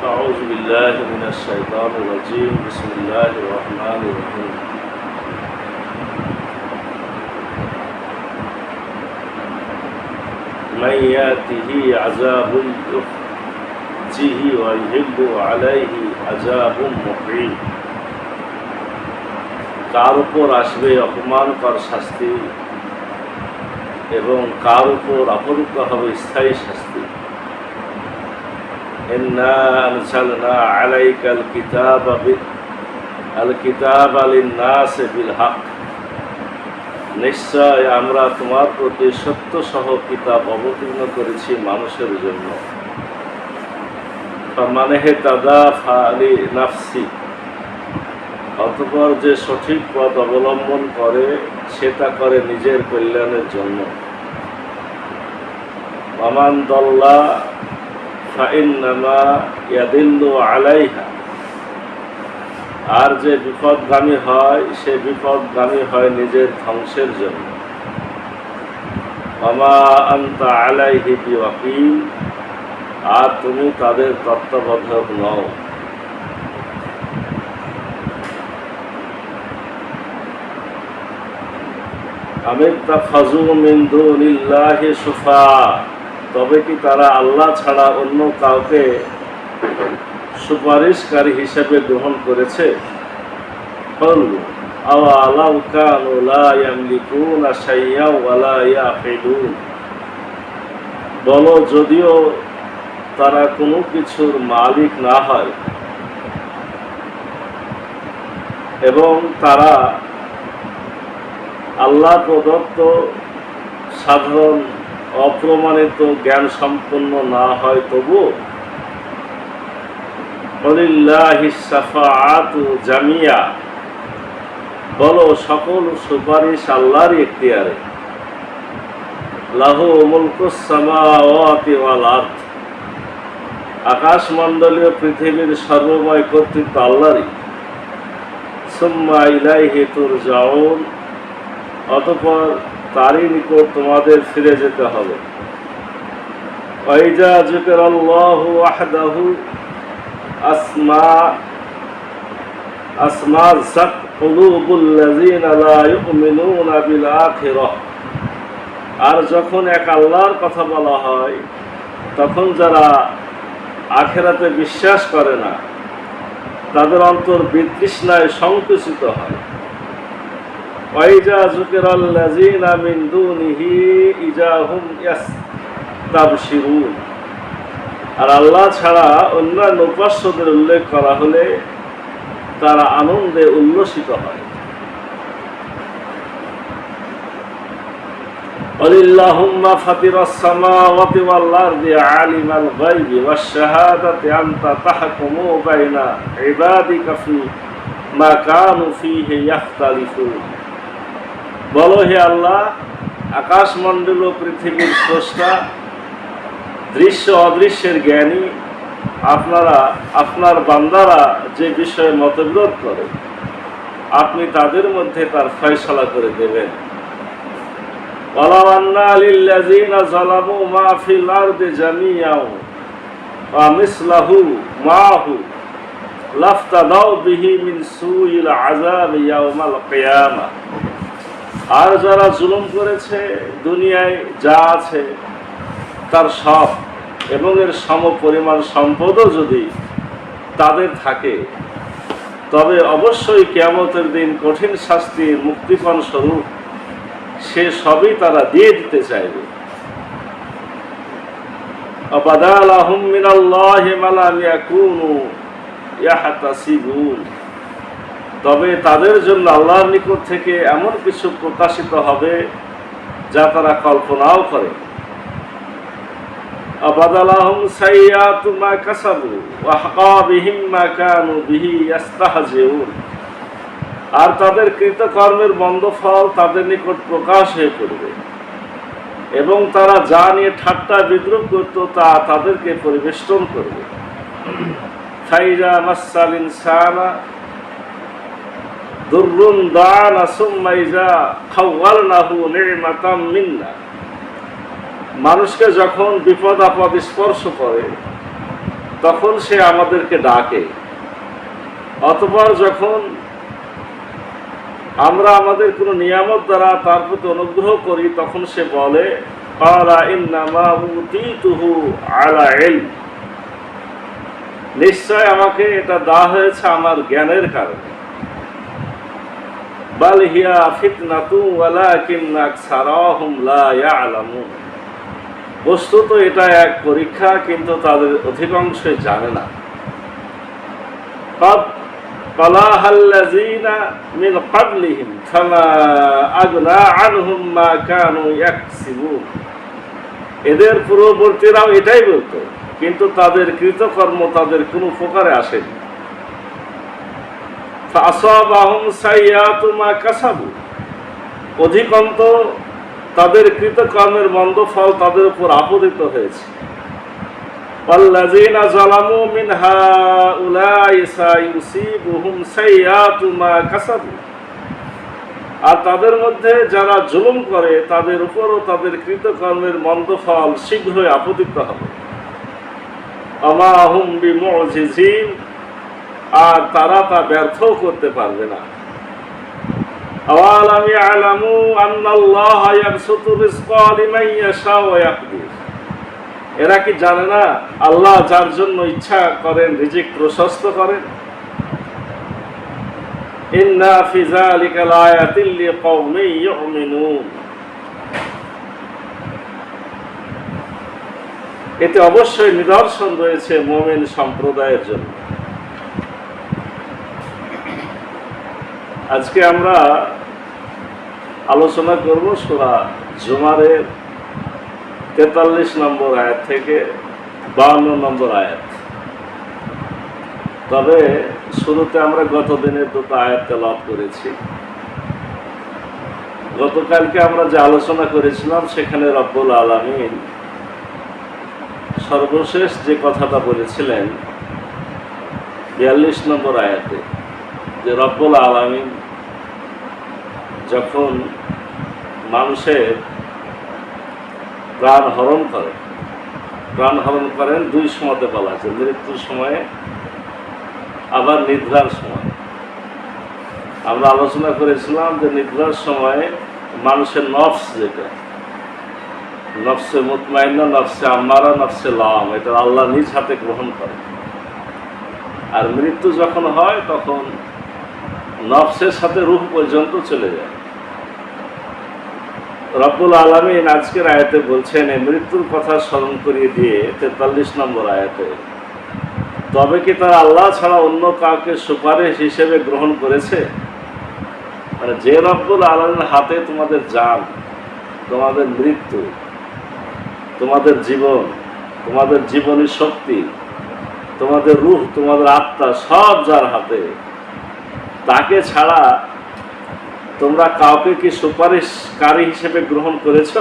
أعوذ بالله من الشيطان الرجيم بسم الله الرحمن الرحيم من يأته عذاب يخزيه ويحل عليه عذاب مقيم কার উপর আসবে অপমানকর শাস্তি এবং কার উপর অপরূপ হবে স্থায়ী শাস্তি। إنا أنزلنا عليك الكتاب للناس بالحق নিশ্চয় আমরা তোমার প্রতি সত্য সহ কিতাব অবতীর্ণ করেছি মানুষের জন্য। ফামান ইহতাদা ফালিনাফসি, অতঃপর যে সঠিক পথ অবলম্বন করে সে তা করে নিজের কল্যাণের জন্য। ওয়ামান দাল্লা ফাইন্নামা ইয়াদিল্লু আলাইহা, আর যে বিপদগামী হয় সে বিপদগামী হয় নিজের ধ্বংসের জন্য। ওয়ামা আনতা আলাইহি বিওয়াকিল, আর তুমি তাদের তত্ত্বাবধায়ক নও। আমিত্তাখাযু মিন দুনিল্লাহি শুফা, তবে কি তারা আল্লাহ ছাড়া অন্য কাউকে সুপারিশকারী হিসেবে গ্রহণ করেছে? আওয়ালাউ কানু লা ইয়ামলিকুনা শাইয়্যান ওয়া লা ইয়াকিলুন, বলো যদিও তারা কোনো কিছুর মালিক না হয় এবং তারা আল্লাহ প্রদত্ত সাধারণ অপ্রমাণিত জ্ঞান সম্পন্ন না হয়, তবু ওয়ালিল্লাহিস শাফাআতু জামিয়া, বলো সকল সুপারিশ আল্লাহরই এখতিয়ারে। লাহু মুলকুস সামাওয়াতি ওয়াল আরদ, আকাশমণ্ডলীয় পৃথিবীর সর্বময় কর্তৃত্ব আল্লাহরই। সুম্মা ইলাইহি তুরজাউন, অতঃপর তারই নিকট তোমাদের ফিরে যেতে হবে। ওয়াইজা যিকরাল্লাহু ওয়াহদাহু আসমাযাত কুলুবুল লাযিনা লা ইউমিনুনা বিল আখিরাহ, আর যখন এক আল্লাহর কথা বলা হয় তখন যারা আখিরাতে বিশ্বাস করে না তাদের অন্তর বিতৃষ্ণায় সংকুচিত হয়। ওয়াইজা যুকিরাল্লাযিনা মিন দুনিহি ইযা হুম ইয়াস্তাবশিরুন, আর আল্লাহ ছাড়া অন্যান্য উপাস্যদের উল্লেখ করা হলে তারা আনন্দে উল্লসিত হয়। ওয়ালিল্লাহুম্মা ফাতিরাস সামাওয়াতি ওয়াল আরদি আলিমাল গায়বি ওয়াশ শাহাদাতি আনতা তাহকুমু বাইনা ইবাদিকা ফি মা কানু ফীহি ইখতালিফুন, বলো হে আল্লাহ, আকাশমণ্ডল ও পৃথিবীর স্রষ্টা, দৃশ্য অদৃশ্যের জ্ঞানী, আপনার বান্দারা যে বিষয়ে মতবিরোধ করে আপনি তাদের মধ্যে তার ফয়সালা করে দেবেন। ওয়ালাউ আন্না লিল্লাযিনা যালামু মা ফিল আরদি জামিআন ওয়া মিসলাহু মাহু লাফতাদাউ বিহি মিন সুইল আযাবি ইয়াওমাল কিয়ামাহ, আর যারা জুলুম করেছে দুনিয়ায় যা আছে তার সব এবং এর সমপরিমাণ সম্পদও যদি তাদের থাকে, তবে অবশ্যই কিয়ামতের দিন কঠিন শাস্তির মুক্তিপণ স্বরূপ সে সবই তারা দিয়ে দিতে চাইবে। ওয়াবাদা লাহুম মিনাল্লাহি মা লাম ইয়াকুনু ইয়াহতাসিবুন, তবে তাদের জন্য আল্লাহর নিকট থেকে এমন কিছু প্রকাশিত হবে যা তারা কল্পনাও করে। আবাদালাহুম সাইয়্যাতু মা কাসাবু ওয়া হাকা বিহিম মা কানু বিহি ইস্তাহজিউন, আর তাদের কৃতকর্মের মন্দ ফল তাদের নিকট প্রকাশ হয়ে পড়বে এবং তারা যা নিয়ে ঠাট্টা বিদ্রুপ করত তা তাদেরকে পরিবেষ্টন করবে। ফাইজা মাসাল ইনসানা দুররুন দানা সুম্মা ইজা খাওয়ালনাহু নি'মাতাম মিন্না, মানুষকে যখন বিপদ আপদ স্পর্শ করে তখন সে আমাদেরকে ডাকে। অতঃপর যখন আমরা আমাদের কোনো নিয়ামত দ্বারা তার প্রতি অনুগ্রহ করি, তখন সে বলে ক্বালা ইন্নামা উতীতুহু আলা ইলম, নিশ্চয় আমাকে এটা দেওয়া হয়েছে আমার জ্ঞানের কারণে। বাল হিয়া ফিতনাতু ওয়ালাকিন্না আকসারাহুম লা ইয়ালামুন, বস্তুত এটা এক পরীক্ষা, কিন্তু তাদের অধিকাংশই জানে না। ক্বাদ ক্বালাহাল্লাযীনা মিন ক্বাবলিহিম ফামা আগনা আনহুম মা কানু ইয়াকসিবুন, এদের পূর্ববর্তীরাও এটাই বলতো, কিন্তু তাদের কৃতকর্ম তাদের কোনো উপকারে আসেনি। ফাআসাবাহুম সাইয়্যাতু মা কাসাবু, অধিকন্ত তাদের কৃতকর্মের মন্দ ফল তাদের উপর আপতিত হয়েছে। ওয়াল্লাযীনা যালামু মিন হাউলাই সায়ুসিবুহুম সাইয়্যাতু মা কাসাবু, আর তাদের মধ্যে যারা জুলুম করে তাদের উপরও তাদের কৃতকর্মের মন্দ ফল শীঘ্রই আপতিত হবে। ওমা হুম বিমুজিজিন, আর তারা তা ব্যর্থ করতে পারবে না। আওয়ালাম ইয়ালামু আন্নাল্লাহা ইয়াবসুতু রিজকা লিমান ইয়াশা ওয়া ইয়াকদির, এরা কি জানে না আল্লাহ যার জন্য ইচ্ছা করেন রিজিক প্রশস্ত করেন। ইন্না ফি যালিকা লায়াতিল লিকাওমিন ইউমিনুন, এতে অবশ্যই নিদর্শন রয়েছে মুমিন সম্প্রদায়ের জন্য। আজকে আমরা আলোচনা করব সূরা জুমারের 43 নম্বর আয়াত থেকে 52 নম্বর আয়াত। তবে শুরুতে আমরা গত দিনের দুটো আয়াত তেলাওয়াত করেছি। গতকালকে আমরা যে আলোচনা করেছিলাম সেখানে রব্বুল আলামিন সর্বশেষ যে কথাটা বলেছিলেন 42 নম্বর আয়াতে, যে রব্বুল আলামিন যখন মানুষের প্রাণ হরণ করেন দুই সময়তে বলা আছে, মৃত্যুর সময়ে আবার নিদ্রার সময়। আমরা আলোচনা করেছিলাম যে নিদ্রার সময়ে মানুষের নফস, যেটা নফসে মুতমাইন্না, নফসে আম্মারা, নফসে লাওয়াম, এটা আল্লাহ নিজ হাতে গ্রহণ করে। আর মৃত্যু যখন হয় তখন নফসের সাথে রূহ পর্যন্ত চলে যায়। রব্বুল আলামিন আজকের আয়াতে বলছেন, এই মৃত্যুর কথা স্মরণ করিয়ে দিয়ে 43 নম্বর আয়াতে, তবে কি তারা আল্লাহ ছাড়া অন্য কাউকে সুপারিশ হিসেবে গ্রহণ করেছে? মানে যে রব্বুল আলামিনের হাতে তোমাদের জান, তোমাদের মৃত্যু, তোমাদের জীবন, তোমাদের জীবনী শক্তি, তোমাদের রূহ, তোমাদের আত্মা সব যার হাতে, তাকে ছাড়া তোমরা কাউকে কি সুপারিশকারী হিসেবে গ্রহণ করেছ?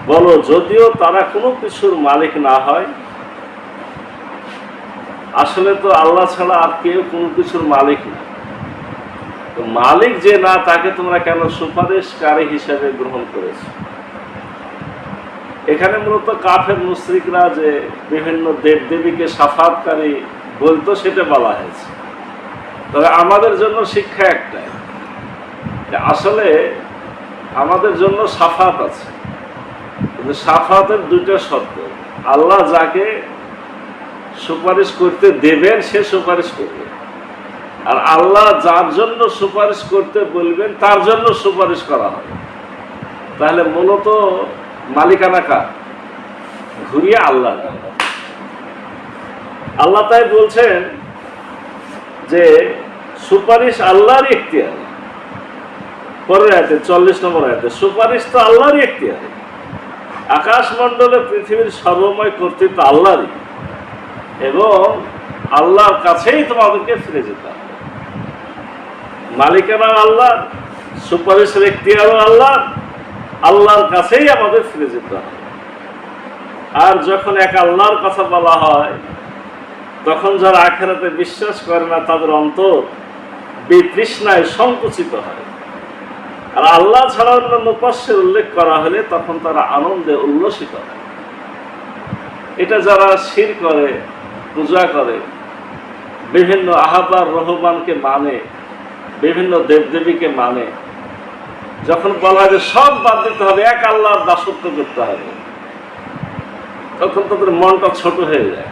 বলো, যদিও তারা কোনো কিছুর মালিক না হয়। আসলে তো আল্লাহ ছাড়া আর কেউ কোনো কিছুর মালিক না। তো মালিক যে না, তাকে তোমরা কেন সুপারিশকারী হিসেবে গ্রহণ করেছ? এখানে মূলত কাফের মুশরিকরা যে বিভিন্ন দেবদেবীকে সাফাতকারী বলতো সেটা বলা হয়েছে। তবে আমাদের জন্য শিক্ষা একটাই, যে আসলে আমাদের জন্য সাফাত আছে, কিন্তু সাফাতের দুইটা শর্ত। আল্লাহ যাকে সুপারিশ করতে দেবেন সে সুপারিশ করবে, আর আল্লাহ যার জন্য সুপারিশ করতে বলবেন তার জন্য সুপারিশ করা হবে। তাহলে মূলত মালিকানা কার? ঘুরিয়ে আল্লাহ। আল্লাহ তাই বলছেন যে সুপারিশ আল্লাহরই ইখতিয়ার। পরের আয়াতে 40 নম্বর আয়াতে, সুপারিশ তো আল্লাহরই ইখতিয়ার। আকাশমণ্ডলে পৃথিবীর সর্বময় কর্তৃত্ব আল্লাহরই, এবং আল্লাহর কাছেই তোমাদেরকে ফিরে যেতে হবে। মালিকানা আল্লাহ, সুপারিশের ইখতিয়ারও আল্লাহ, আল্লাহর কাছেই আমাদের ফিরে যেতে হবে। আর যখন এক আল্লাহর কথা বলা হয়, তখন যারা আখিরাতে বিশ্বাস করে না তাদের অন্তর বিতৃষ্ণায় সংকুচিত হয়। আর আল্লাহ ছাড়া অন্য উপাস্যের উল্লেখ করা হলে তখন তারা আনন্দে উল্লসিত হয়। এটা যারা শির করে, পূজা করে, বিভিন্ন আহবার রহমানকে মানে, বিভিন্ন দেবদেবীকে মানে, যখন বলা হয় যে সব বাদ দিতে হবে, এক আল্লাহর দাসত্ব করতে হবে, তখন তাদের মনটা ছোট হয়ে যায়।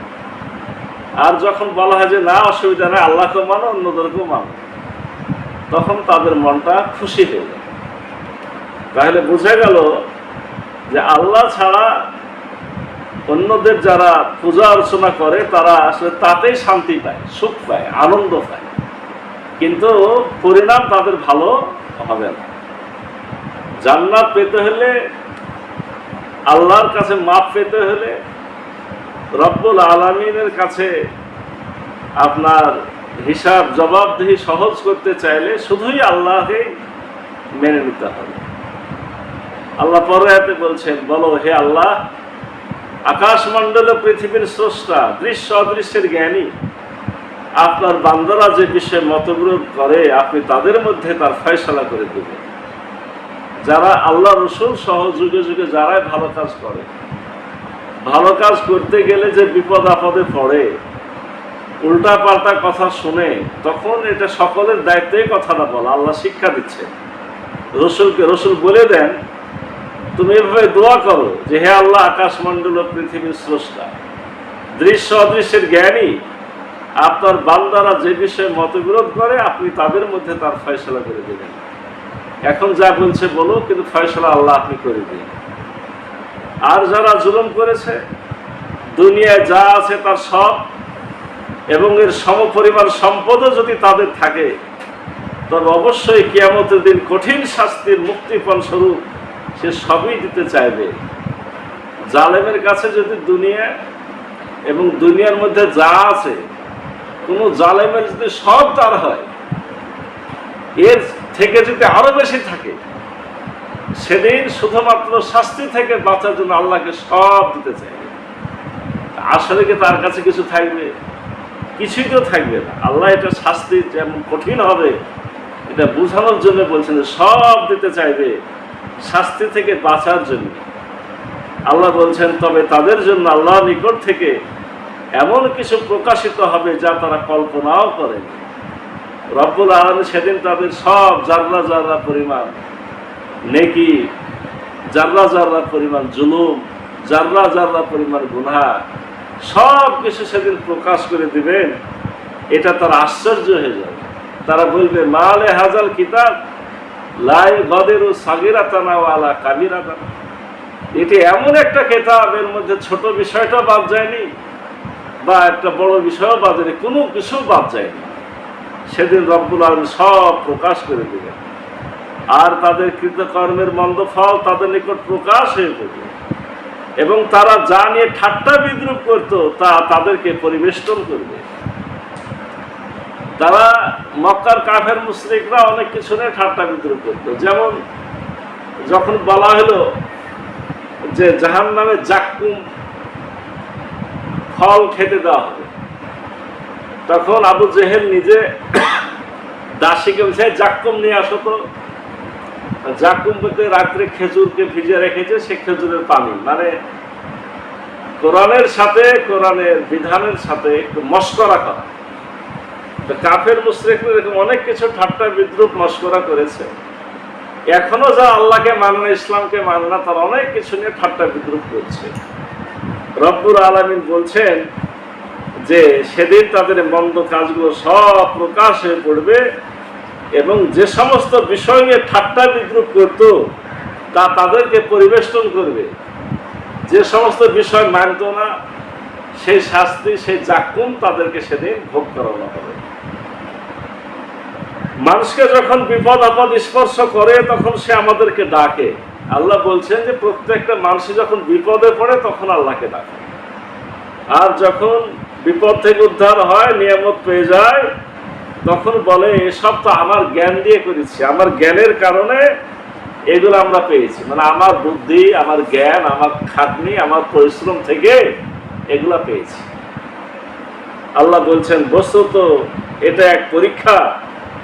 আর যখন বলা হয় যে না, অসুবিধা নেই, আল্লাহকেও মানো, অন্যদেরকেও মানো, তখন তাদের মনটা খুশি হয়ে যায়। তাহলে বোঝা গেল যে আল্লাহ ছাড়া অন্যদের যারা পূজা অর্চনা করে তারা আসলে তাতেই শান্তি পায়, সুখ পায়, আনন্দ পায়, কিন্তু পরিণাম তাদের ভালো হবে না। জান্নাত পেতে হলে, আল্লাহর কাছে মাপ পেতে হলে, রব্বুল আলামিনের কাছে আপনার হিসাব জবাবদিহি সহজ করতে চাইলে শুধুই আল্লাহকে মেনে নিতে হবে। আল্লাহ পরে আয়াতে বলছেন, বলো হে আল্লাহ, আকাশমণ্ডল পৃথিবীর স্রষ্টা, দৃশ্য অদৃশ্যের জ্ঞানী, আপনার বান্দারা যে বিষয়ে মতবিরোধ করে আপনি তাদের মধ্যে তার ফয়সালা করে দেবেন। যারা আল্লাহ রসুল সহ যুগে যুগে যারাই ভালো কাজ করে, ভালো কাজ করতে গেলে যে বিপদ আপদে পড়ে, উল্টা পাল্টা কথা শুনে, তখন এটা সকলের দায়িত্বে কথাটা বলা। আল্লাহ শিক্ষা দিচ্ছে রসুলকে, রসুল বলে দেন তুমি এভাবে দোয়া করো যে হে আল্লাহ, আকাশমণ্ডল পৃথিবীর স্রষ্টা, দৃশ্য অদৃশ্যের জ্ঞানী, আপনার বান্দারা যে বিষয়ে মতবিরোধ করে আপনি তাদের মধ্যে তার ফয়সালা করে দেবেন। এখন যা বলছে বলো, কিন্তু ফয়সালা আল্লাহ আপনি করে দিন। আর যারা জুলুম করেছে, দুনিয়ায় যা আছে তার সব এবং এর সমপরিমাণ সম্পদও যদি তাদের থাকে, তবে অবশ্যই কিয়ামতের দিন কঠিন শাস্তির মুক্তিপণ স্বরূপ সে সবই দিতে চাইবে। জালেমের কাছে যদি দুনিয়া এবং দুনিয়ার মধ্যে যা আছে, কোনো জালেমের যদি সব তার হয়, এর থেকে যদি আরো বেশি থাকে, সেদিন শুধুমাত্র শাস্তি থেকে বাঁচার জন্য আল্লাহকে সব দিতে চাইবে। আসলে কি তার কাছে কিছু থাকবে? কিছুই তো থাকবে না। আল্লাহ এটা শাস্তি যেমন কঠিন হবে এটা বোঝানোর জন্য বলছেন, সব দিতে চাইবে শাস্তি থেকে বাঁচার জন্য। আল্লাহ বলছেন, তবে তাদের জন্য আল্লাহর নিকট থেকে এমন কিছু প্রকাশিত হবে যা তারা কল্পনাও করেনি। রব্বুল আলামিন সেদিন তাদের সব জাররা জাররা পরিমাণ নেকি, জাররা জাররা পরিমাণ জুলুম, জাররা জাররা পরিমাণ গুনাহ সব কিছু সেদিন প্রকাশ করে দিবেন। এটা তারা আশ্চর্য হয়ে যাবে। তারা বলবে, মালে হাজাল কিতাব লাই গদেরু সাগিরাতানা ওয়ালা কাবিরাতানা, এটি এমন একটা কিতাব, এর মধ্যে ছোট বিষয়টা বাদ যায়নি বা একটা বড় বিষয়ও বাদ যায়নি, কোনো কিছু বাদ যায়নি। সেদিন রব্বুল আলামিন সব প্রকাশ করে দিবেন, আর তাদের কৃতকর্মের মন্দ ফল তাদের নিকট প্রকাশ হয়ে পড়বে, এবং তারা যা নিয়ে ঠাট্টা বিদ্রুপ করত তা তাদেরকে পরিবেষ্টন করবে। তারা মক্কার কাফের মুশরিকরা অনেক কিছু নিয়ে ঠাট্টা বিদ্রুপ করত। যেমন যখন বলা হলো যে জাহান্নামে জাক্কুম ফল খেতে দেওয়া হবে, তখন আবু জেহেল নিজে দাসীকে বলছে, জাক্কুম নিয়ে আসো তো। জাক্কুম বলতে রাত্রে খেজুরকে ভিজে রেখেছে, সে খেজুরের পানি, মানে কোরআনের সাথে, কোরআনের বিধানের সাথে একটু মশকরা করা। কাফের মুশরিকরা এরকম অনেক কিছু ঠাট্টা বিদ্রুপ মশকরা করেছে। এখনো যা আল্লাহকে মানে না, ইসলামকে মানে না, তারা অনেক কিছু নিয়ে ঠাট্টা বিদ্রুপ করছে। রব্বুল আলামিন বলছেন যে সেদিন তাদের মন্দ কাজগুলো সব প্রকাশ হয়ে পড়বে, এবং যে সমস্ত বিষয় নিয়ে ঠাট্টা বিদ্রুপ করত তা তাদেরকে পরিবেষ্টন করবে। যে সমস্ত বিষয় মানত না, সেই শাস্তি, সেই জাক্কুম তাদেরকে সেদিন ভোগ করানো হবে। মানুষকে যখন বিপদ আপদ স্পর্শ করে তখন সে আমাদেরকে ডাকে। আল্লাহ বলছেন যে প্রত্যেকটা মানুষ যখন বিপদে পড়ে তখন আল্লাহকে ডাকে, আর যখন বিপদ থেকে উদ্ধার হয়, নিয়ামত পেয়ে যায়, তখন বলে এসব তো আমার জ্ঞান দিয়ে করেছি, আমার জ্ঞানের কারণে এগুলো আমরা পেয়েছি, মানে আমার বুদ্ধি, আমার জ্ঞান, আমার খাটনি, আমার পরিশ্রম থেকে এগুলা পেয়েছি। আল্লাহ বলছেন বস্তুত এটা এক পরীক্ষা,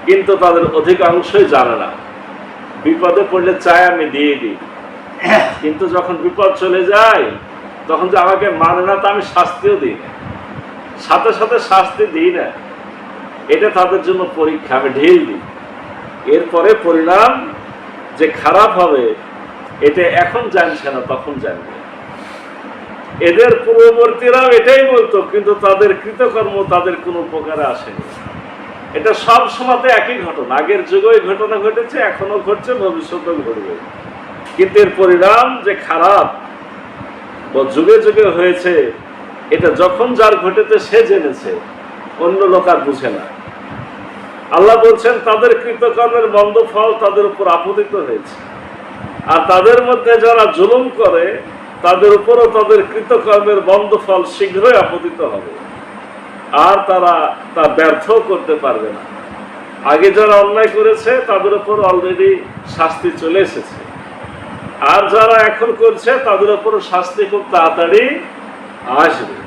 কিন্তু তাদের অধিকাংশই জানে না। বিপদে পড়লে চায় আমি দিয়ে দিই, কিন্তু যখন বিপদ চলে যায় তখন যে আমাকে মানে না, তা আমি শাস্তিও দিই না, সাথে সাথে শাস্তি দিই না, এটা তাদের জন্য পরীক্ষা, আমি ঢিল দিই। এরপরে পরিণাম যে খারাপ হবে এটা এখন জানছে না, তখন জানবে। এদের পূর্ববর্তীরাও এটাই বলতো, কিন্তু তাদের কৃতকর্ম তাদের কোনো উপকারে আসেনি। এটা সব সময়তে একই ঘটনা, আগের যুগেই ঘটনা ঘটেছে, এখনো ঘটছে, ভবিষ্যতেও ঘটবে। কিন্তু এর পরিণাম যে খারাপ যুগে যুগে হয়েছে, এটা যখন যার ঘটেছে সে জেনেছে, অন্য লোক আর বুঝে না। আল্লাহ বলছেন তাদের কৃতকর্মের মন্দ ফল তাদের উপর আপতিত হয়েছে, আর তাদের মধ্যে যারা জুলুম করে তাদের উপরও তাদের কৃতকর্মের মন্দ ফল শীঘ্রই আপতিত হবে, আর তারা তা ব্যর্থ করতে পারবে না। আগে যারা অন্যায় করেছে তাদের উপর অলরেডি শাস্তি চলে এসেছে, আর যারা এখন করছে তাদের উপর শাস্তি খুব তাড়াতাড়ি আসবে,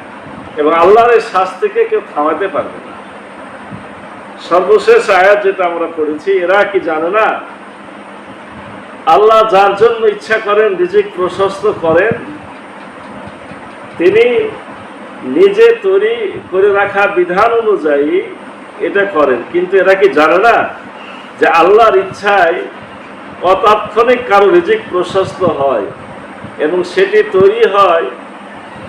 এবং আল্লাহর এই শাস্তিকে কেউ থামাতে পারবে না। সর্বশেষ আয়াত যেটা আমরা পড়েছি, এরা কি জানে না আল্লাহ যার জন্য ইচ্ছা করেন রিজিক প্রশস্ত করেন, তিনি নিজে তৈরি করে রাখা বিধান অনুযায়ী এটা করেন। কিন্তু এরা কি জানে না যে আল্লাহর ইচ্ছায় অতাৎক্ষণিক কারো রিজিক প্রশস্ত হয়, এবং সেটি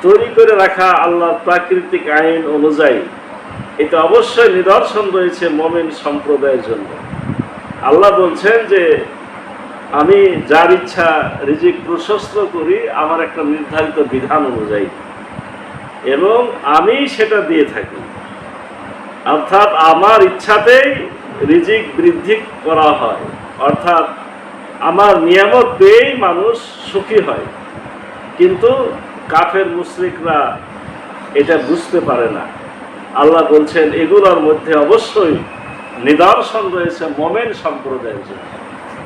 তৈরি করে রাখা আল্লাহর প্রাকৃতিক আইন অনুযায়ী। এটা অবশ্যই নিদর্শন রয়েছে মুমিন সম্প্রদায়ের জন্য। আল্লাহ বলছেন যে আমি যার ইচ্ছা রিজিক প্রশস্ত করি আমার একটা নির্ধারিত বিধান অনুযায়ী, এবং আমি সেটা দিয়ে থাকি। অর্থাৎ আমার ইচ্ছাতেই রিজিক বৃদ্ধি করা হয়, অর্থাৎ আমার নিয়ামত পেয়েই মানুষ সুখী হয়। কিন্তু কাফের মুশরিকরা এটা বুঝতে পারে না। আল্লাহ বলছেন এগুলোর মধ্যে অবশ্যই নিদর্শন রয়েছে মুমিন সম্প্রদায়ের জন্য।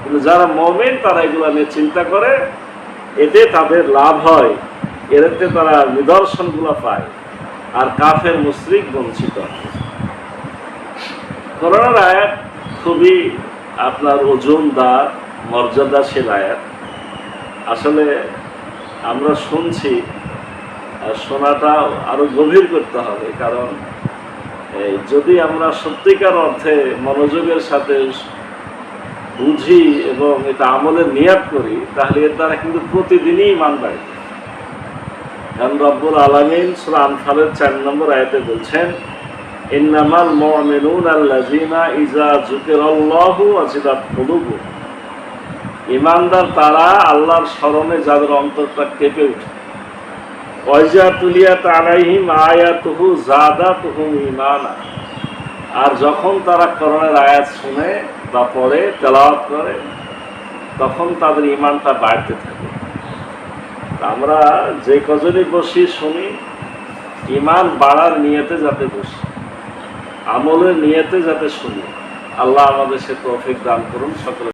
কিন্তু যারা মুমিন তারা এগুলো নিয়ে চিন্তা করে, এতে তাদের লাভ হয়, এতে তারা নিদর্শনগুলো পায়, আর কাফের মুশরিক বঞ্চিত হয়। কোরআনের আয়াত খুবই আপনার ওজনদার, মর্যাদাশীল আয়াত। আসলে আমরা শুনছি, আর শোনাটা আরো গভীর করতে হবে, কারণ যদি আমরা সত্যিকার অর্থে মনোযোগের সাথে বুঝি এবং এটা আমলের নিয়াত করি, তাহলে এর দ্বারা কিন্তু প্রতিদিনই ইমান বাড়ে। কারণ রব্বুল আলামিন সূরা আনফালের 4 নম্বর আয়াতে বলছেন, ইন্নামাল মুমিনুনা আল্লাযীনা ইযা যুকিরাল্লাহু ওয়াজিলাত কুলুবুহুম। ঈমানদার তারা আল্লাহর স্মরণে যাদের অন্তরটা কেঁপে ওঠে। ওয়াইজা তুলিয়াত আলাইহিম আয়াতুহু যাদাতুহুম ঈমানা। আর যখন তারা কোরআনের আয়াত শুনে বা পড়ে, তেলাওয়াত করে, তখন তাদের ঈমানটা বাড়তে থাকে। আমরা যে কজনই বসি শুনি, ঈমান বাড়ার নিয়তে যাতে বসি, আমলের নিয়তে যাতে শুনি। আল্লাহ আমাদের সে তৌফিক দান করুন সকলে।